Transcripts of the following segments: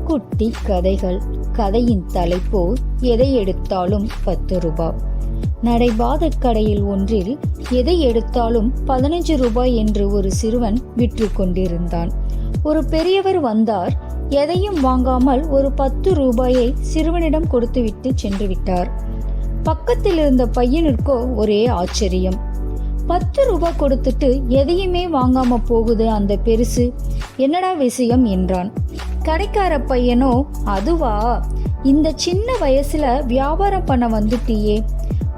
குட்டி கதைகள். கதையின் தலைப்போ எதை எடுத்தாலும் 10 ரூபாய். நடைபாத கடையில் ஒன்றில் எதை எடுத்தாலும் 15 ரூபாய் என்று ஒரு சிறுவன் விற்று கொண்டிருந்தான். ஒரு பெரியவர் வந்தார். எதையும் வாங்காமல் ஒரு 10 ரூபாயை சிறுவனிடம் கொடுத்துவிட்டு சென்று விட்டார். பக்கத்தில் இருந்த பையனுக்கோ ஒரே ஆச்சரியம். 10 ரூபாய் கொடுத்துட்டு எதையுமே வாங்காம போகுது அந்த பெருசு, என்னடா விஷயம் என்றான். கடைக்கார பையனோ, அதுவா, இந்த சின்ன வயசுல வியாபாரம் பண்ண வந்துட்டியே,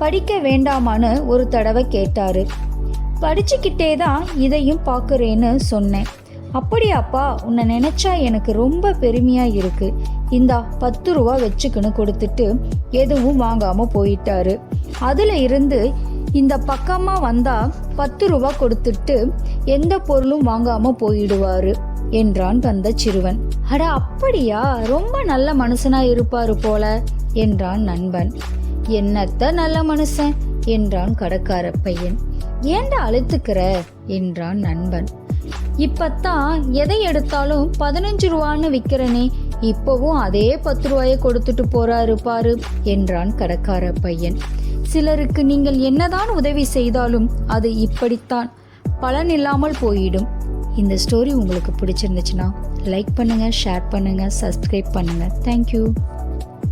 படிக்க வேண்டாமான்னு ஒரு தடவை கேட்டாரு. படிச்சுக்கிட்டே தான் இதையும் பார்க்குறேன்னு சொன்னேன். அப்படியாப்பா, உன்னை நினைச்சா எனக்கு ரொம்ப பெருமையா இருக்கு, இந்தா 10 ரூபா வச்சுக்குன்னு கொடுத்துட்டு எதுவும் வாங்காம போயிட்டாரு. அதுல இருந்து இந்த பக்கமா வந்தா 10 ரூபா கொடுத்துட்டு எந்த பொருளும் வாங்காம போயிடுவாரு என்றான் அந்த சிறுவன். அட அப்படியா, ரொம்ப நல்ல மனுஷனா இருப்பாரு போல என்றான் நண்பன். என்னத்த நல்ல மனுஷன் என்றான் கடைக்கார பையன். ஏண்டா அழுத்துக்கிற என்றான் நண்பன். இப்பத்தான் எதை எடுத்தாலும் 15 ரூபான்னு விற்கிறனே, இப்பவும் அதே 10 ரூபாயை கொடுத்துட்டு போறாரு பாரு என்றான் கடைக்கார பையன். சிலருக்கு நீங்கள் என்னதான் உதவி செய்தாலும் அது இப்படித்தான், பலன் இல்லாமல் போயிடும். இந்த ஸ்டோரி உங்களுக்கு பிடிச்சிருந்துச்சுன்னா லைக் பண்ணுங்க, ஷேர் பண்ணுங்க, சப்ஸ்கிரைப் பண்ணுங்க. தேங்க்யூ.